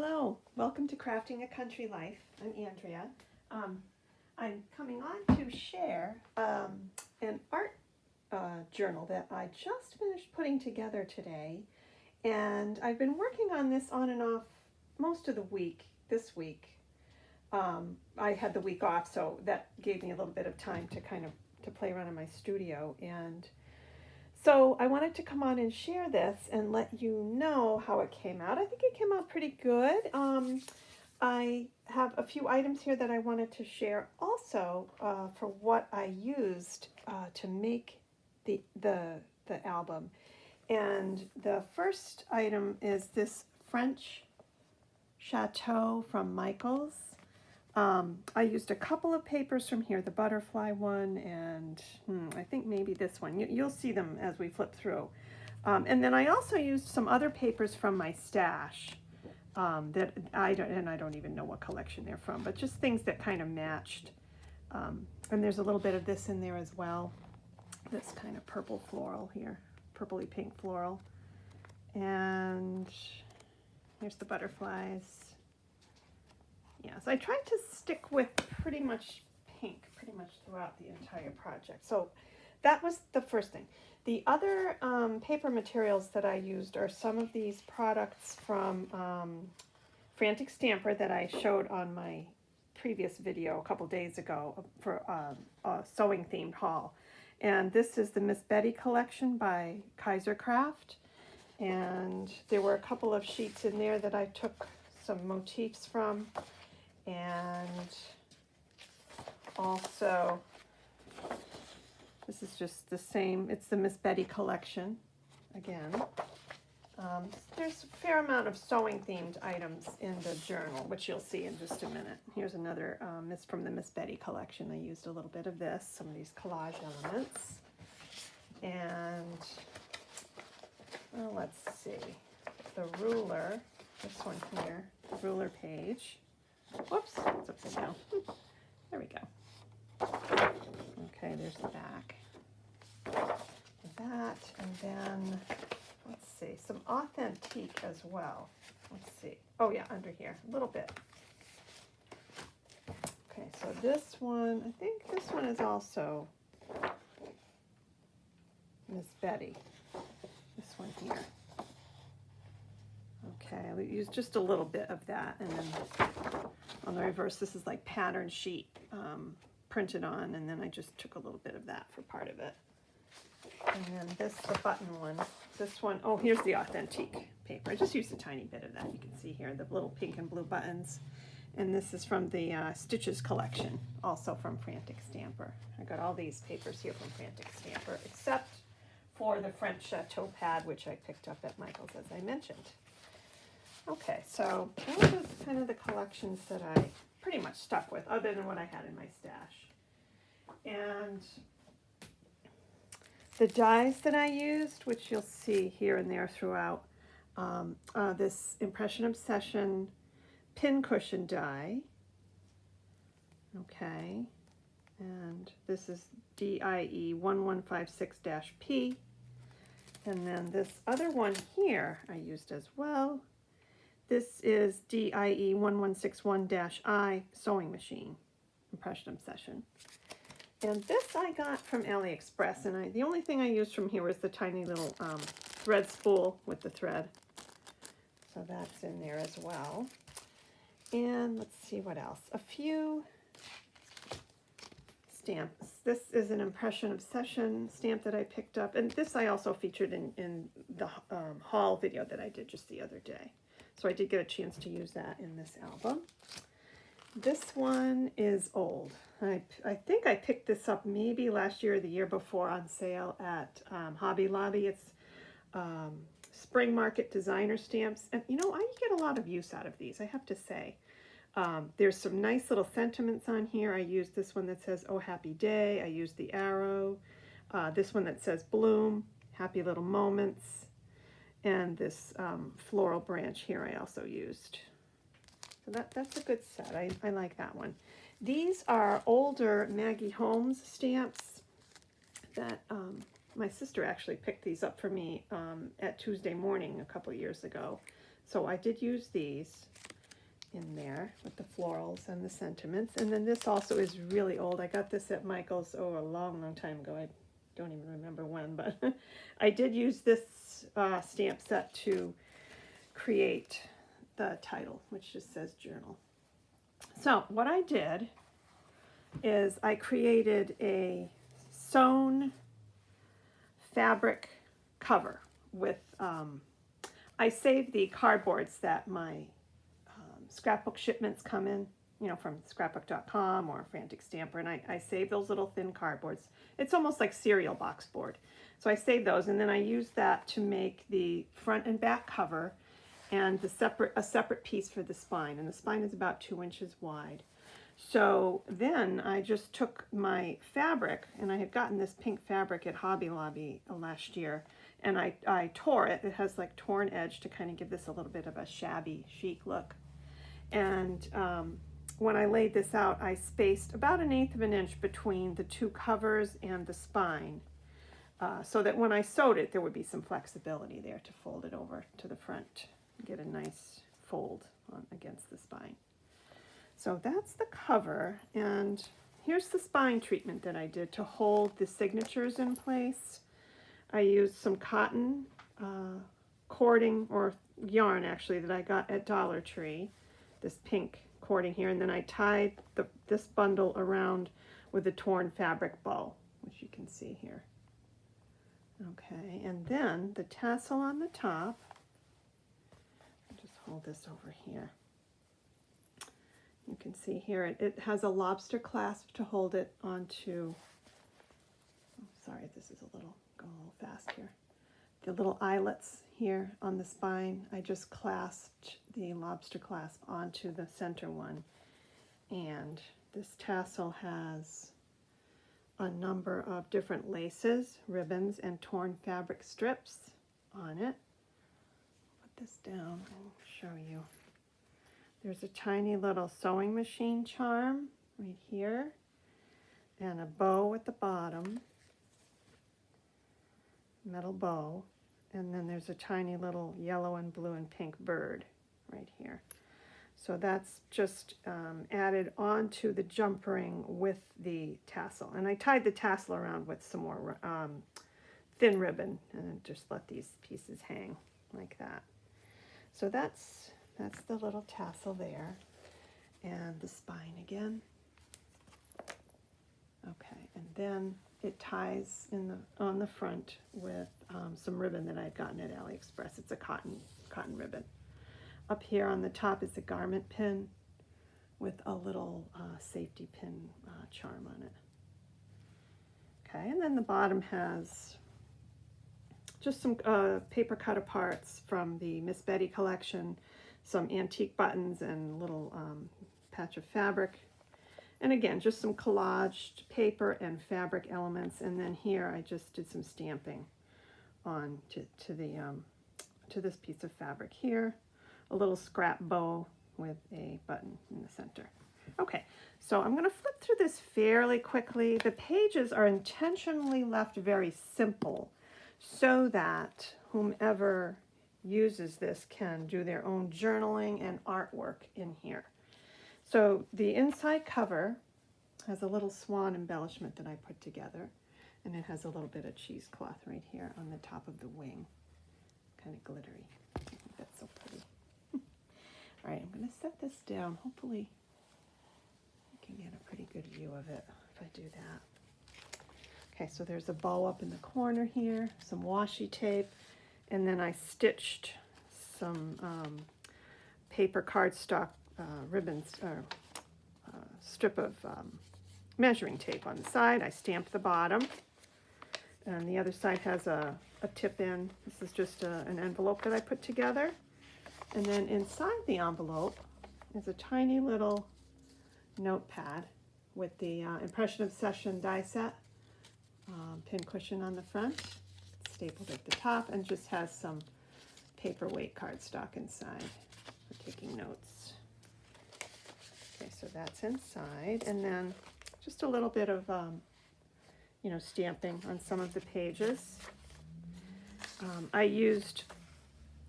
Hello, welcome to Crafting a Country Life. I'm Andrea. I'm coming on to share an art journal that I just finished putting together today. And I've been working on this on and off most of the week, this week. I had the week off, so that gave me a little bit of time to to play around in my studio. And so I wanted to come on and share this and let you know how it came out. I think it came out pretty good. I have a few items here that I wanted to share also for what I used to make the album. And the first item is this French Chateau from Michaels. I used a couple of papers from here, the butterfly one and I think maybe this one. You'll see them as we flip through. And then I also used some other papers from my stash that I don't even know what collection they're from, but just things that kind of matched. And there's a little bit of this in there as well. This kind of purple floral here, purpley pink floral. And here's the butterflies. Yes, I tried to stick with pretty much pink throughout the entire project. So that was the first thing. The other paper materials that I used are some of these products from Frantic Stamper that I showed on my previous video a couple days ago for a sewing themed haul. And this is the Miss Betty collection by Papercraft. And there were a couple of sheets in there that I took some motifs from. And also, this is just the same, it's the Miss Betty collection, again. There's a fair amount of sewing themed items in the journal, which you'll see in just a minute. Here's another from the Miss Betty collection. I used a little bit of this, some of these collage elements. And, well, let's see, the ruler, this one here, the ruler page. Whoops, it's upside down. There we go. Okay, there's the back. That, and then, let's see, some authentique as well. Let's see. Oh yeah, under here, a little bit. Okay, so this one, I think this one is also Miss Betty. This one here. Okay, I'll use just a little bit of that, and then on the reverse, this is like pattern sheet printed on, and then I just took a little bit of that for part of it. And then this, the button one, this one, oh, here's the authentique paper. I just used a tiny bit of that. You can see here the little pink and blue buttons. And this is from the Stitches collection, also from Frantic Stamper. I got all these papers here from Frantic Stamper, except for the French Chateau pad, which I picked up at Michael's, as I mentioned. Okay, so those are kind of the collections that I pretty much stuck with, other than what I had in my stash. And the dies that I used, which you'll see here and there throughout, this Impression Obsession pincushion die. Okay, and this is DIE 1156-P. And then this other one here I used as well. This is DIE 1161-I sewing machine, Impression Obsession. And this I got from AliExpress, and the only thing I used from here was the tiny little thread spool with the thread. So that's in there as well. And let's see what else. A few stamps. This is an Impression Obsession stamp that I picked up, and this I also featured in the haul video that I did just the other day. So I did get a chance to use that in this album. This one is old. I think I picked this up maybe last year or the year before on sale at Hobby Lobby. It's Spring Market designer stamps. And you know, I get a lot of use out of these, I have to say. There's some nice little sentiments on here. I used this one that says, "Oh, happy day." I used the arrow. This one that says "Bloom," happy little moments. And this floral branch here I also used. So that's a good set. I like that one. These are older Maggie Holmes stamps that my sister actually picked these up for me at Tuesday Morning a couple years ago. So I did use these. in there with the florals and the sentiments. And then this also is really old. I got this at Michael's, a long time ago. I don't even remember when, but I did use this stamp set to create the title, which just says journal. So what I did is I created a sewn fabric cover with, I saved the cardboards that my scrapbook shipments come in, you know, from scrapbook.com or Frantic Stamper, and I save those little thin cardboards. It's almost like cereal box board. So I saved those, and then I used that to make the front and back cover and a separate piece for the spine, and the spine is about 2 inches wide. So then I just took my fabric, and I had gotten this pink fabric at Hobby Lobby last year, and I tore it. It has like torn edge to kind of give this a little bit of a shabby chic look. And when I laid this out, I spaced about 1/8 of an inch between the two covers and the spine, so that when I sewed it, there would be some flexibility there to fold it over to the front, get a nice fold on against the spine. So that's the cover, and here's the spine treatment that I did to hold the signatures in place. I used some cotton cording, or yarn actually, that I got at Dollar Tree, this pink cording here, and then I tied this bundle around with a torn fabric bow, which you can see here. Okay, and then the tassel on the top, I'll just hold this over here. You can see here it has a lobster clasp to hold it onto, oh, sorry, this is going a little fast here. The little eyelets here on the spine, I just clasped the lobster clasp onto the center one. And this tassel has a number of different laces, ribbons, and torn fabric strips on it. Put this down, I'll show you. There's a tiny little sewing machine charm right here, and a bow at the bottom, metal bow, and then there's a tiny little yellow and blue and pink bird right here. So that's just added onto the jump ring with the tassel. And I tied the tassel around with some more thin ribbon, and just let these pieces hang like that. So that's the little tassel there, and the spine again. Okay, and then it ties on the front with some ribbon that I'd gotten at AliExpress. It's a cotton ribbon. Up here on the top is a garment pin with a little safety pin charm on it. Okay, and then the bottom has just some paper cut aparts from the Miss Betty collection, some antique buttons and a little patch of fabric. And again, just some collaged paper and fabric elements. And then here I just did some stamping on to this piece of fabric here. A little scrap bow with a button in the center. Okay, so I'm going to flip through this fairly quickly. The pages are intentionally left very simple so that whomever uses this can do their own journaling and artwork in here. So the inside cover has a little swan embellishment that I put together, and it has a little bit of cheesecloth right here on the top of the wing, kind of glittery. I think that's so pretty. All right, I'm going to set this down. Hopefully you can get a pretty good view of it if I do that. Okay, so there's a bow up in the corner here, some washi tape, and then I stitched some paper cardstock ribbons, or strip of measuring tape on the side. I stamped the bottom, and the other side has a tip in. This is just an envelope that I put together. And then inside the envelope is a tiny little notepad with the Impression Obsession die set, pin cushion on the front, stapled at the top, and just has some paperweight cardstock inside for taking notes. Okay, so that's inside, and then just a little bit of, stamping on some of the pages. I used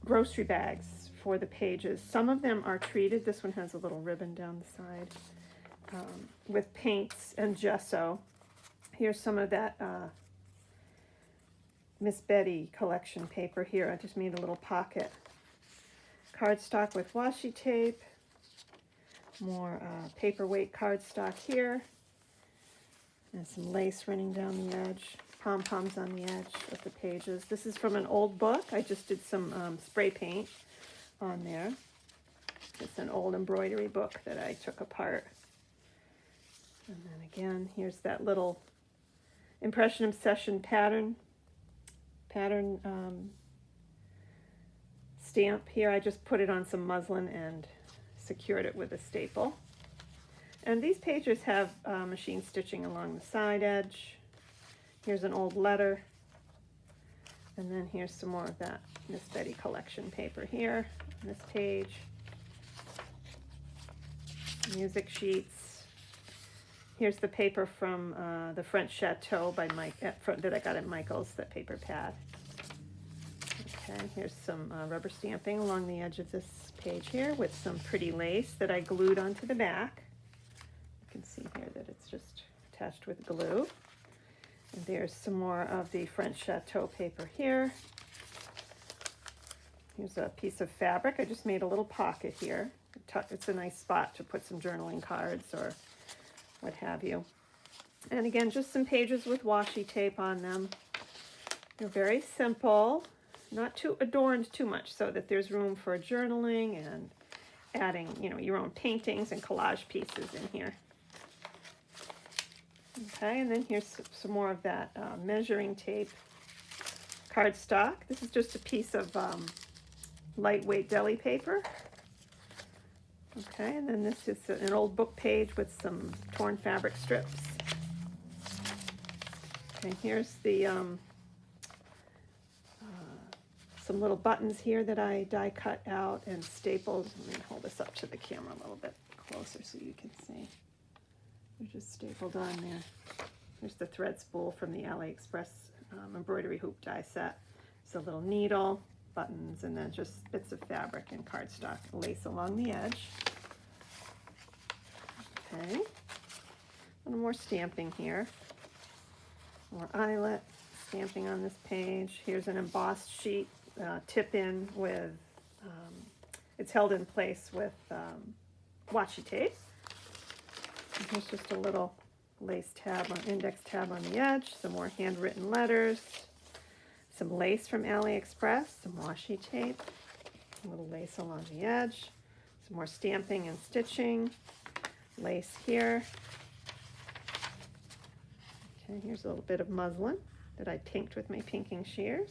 grocery bags for the pages. Some of them are treated. This one has a little ribbon down the side with paints and gesso. Here's some of that Miss Betty collection paper here. I just made a little pocket. Cardstock with washi tape. More paperweight cardstock here. And some lace running down the edge. Pom-poms on the edge of the pages. This is from an old book. I just did some spray paint on there. It's an old embroidery book that I took apart. And then again, here's that little Impression Obsession pattern stamp here. I just put it on some muslin and secured it with a staple. And these pages have machine stitching along the side edge. Here's an old letter. And then here's some more of that Miss Betty collection paper here on this page. Music sheets. Here's the paper from the French Chateau by Mike that I got at Michael's, that paper pad. Okay, here's some rubber stamping along the edge of this page here with some pretty lace that I glued onto the back. You can see here that it's just attached with glue. And there's some more of the French Chateau paper here. Here's a piece of fabric. I just made a little pocket here. It's a nice spot to put some journaling cards or what have you. And again, just some pages with washi tape on them. They're very simple, not too adorned too much, so that there's room for journaling and adding, your own paintings and collage pieces in here. Okay, and then here's some more of that measuring tape cardstock. This is just a piece of lightweight deli paper. Okay, and then this is an old book page with some torn fabric strips. Okay, here's the some little buttons here that I die cut out and stapled. Let me hold this up to the camera a little bit closer so you can see. They're just stapled on there. Here's the thread spool from the AliExpress embroidery hoop die set. It's a little needle, buttons, and then just bits of fabric and cardstock lace along the edge. Okay, a little more stamping here. More eyelet stamping on this page. Here's an embossed sheet, tip in with, it's held in place with washi tape. And here's just a little lace tab, index tab on the edge, some more handwritten letters, some lace from AliExpress, some washi tape, a little lace along the edge, some more stamping and stitching, lace here. Okay, here's a little bit of muslin that I pinked with my pinking shears.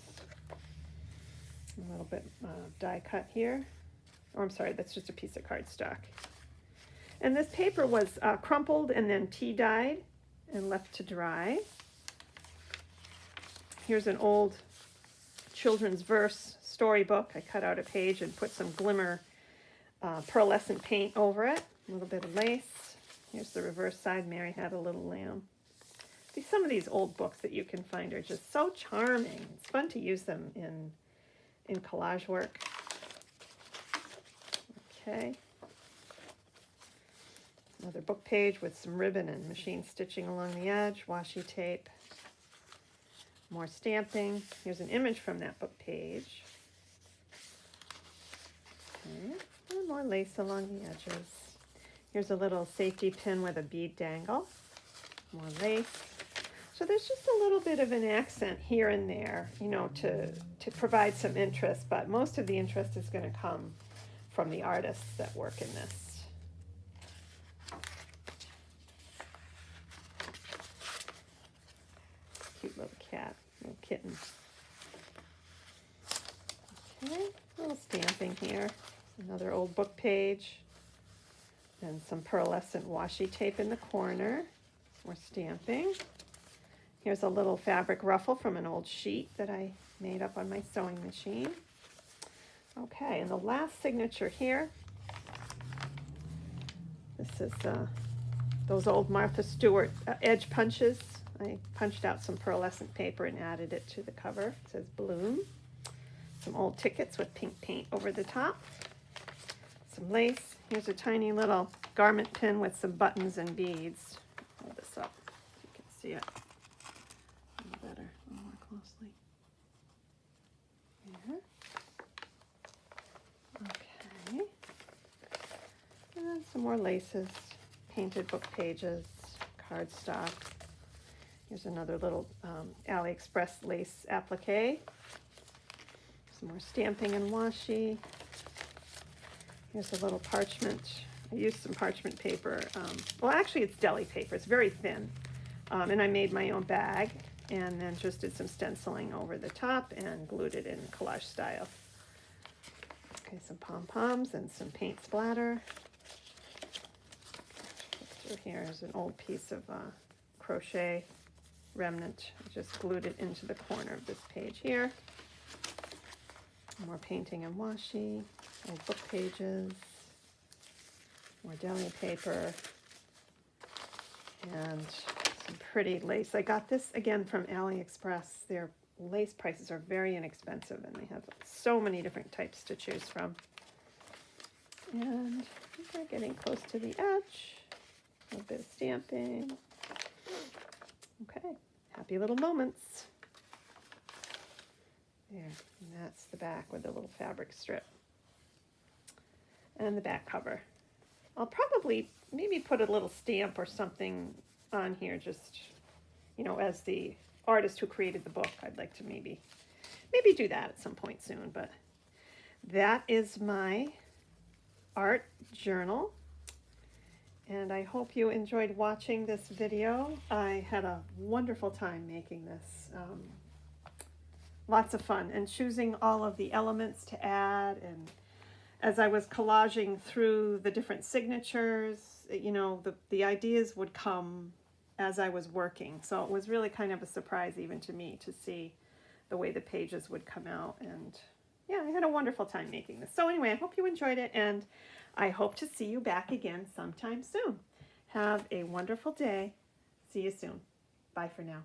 A little bit die cut here. Oh, I'm sorry, that's just a piece of cardstock. And this paper was crumpled and then tea dyed and left to dry. Here's an old children's verse storybook. I cut out a page and put some glimmer pearlescent paint over it. A little bit of lace. Here's the reverse side. Mary had a little lamb. See, some of these old books that you can find are just so charming. It's fun to use them in collage work. Okay. Another book page with some ribbon and machine stitching along the edge, washi tape, more stamping. Here's an image from that book page. Okay. And more lace along the edges. Here's a little safety pin with a bead dangle, more lace. So there's just a little bit of an accent here and there, to provide some interest, but most of the interest is going to come from the artists that work in this. Cute little cat, little kitten. Okay, a little stamping here. Another old book page. And some pearlescent washi tape in the corner. More stamping. Here's a little fabric ruffle from an old sheet that I made up on my sewing machine. Okay, and the last signature here. This is those old Martha Stewart edge punches. I punched out some pearlescent paper and added it to the cover. It says Bloom. Some old tickets with pink paint over the top. some lace. Here's a tiny little garment pin with some buttons and beads. Hold this up so you can see it a little better, a little more closely. Here. Okay. And then some more laces, painted book pages, cardstock. Here's another little AliExpress lace applique. Some more stamping and washi. Here's a little parchment. I used some parchment paper. Well, actually, it's deli paper. It's very thin. And I made my own bag and then just did some stenciling over the top and glued it in collage style. Okay, some pom-poms and some paint splatter. So here's an old piece of crochet remnant. I just glued it into the corner of this page here. More painting and washi, old book pages, more deli paper, and some pretty lace. I got this again from AliExpress. Their lace prices are very inexpensive and they have so many different types to choose from. And I think we're getting close to the edge. A little bit of stamping. Okay, happy little moments. There, and that's the back with the little fabric strip. And the back cover. I'll probably maybe put a little stamp or something on here, just, you know, as the artist who created the book. I'd like to maybe do that at some point soon, but that is my art journal. And I hope you enjoyed watching this video. I had a wonderful time making this. Lots of fun, and choosing all of the elements to add, and as I was collaging through the different signatures, you know, the ideas would come as I was working. So it was really kind of a surprise even to me to see the way the pages would come out. And yeah, I had a wonderful time making this. So anyway, I hope you enjoyed it, and I hope to see you back again sometime soon. Have a wonderful day. See you soon. Bye for now.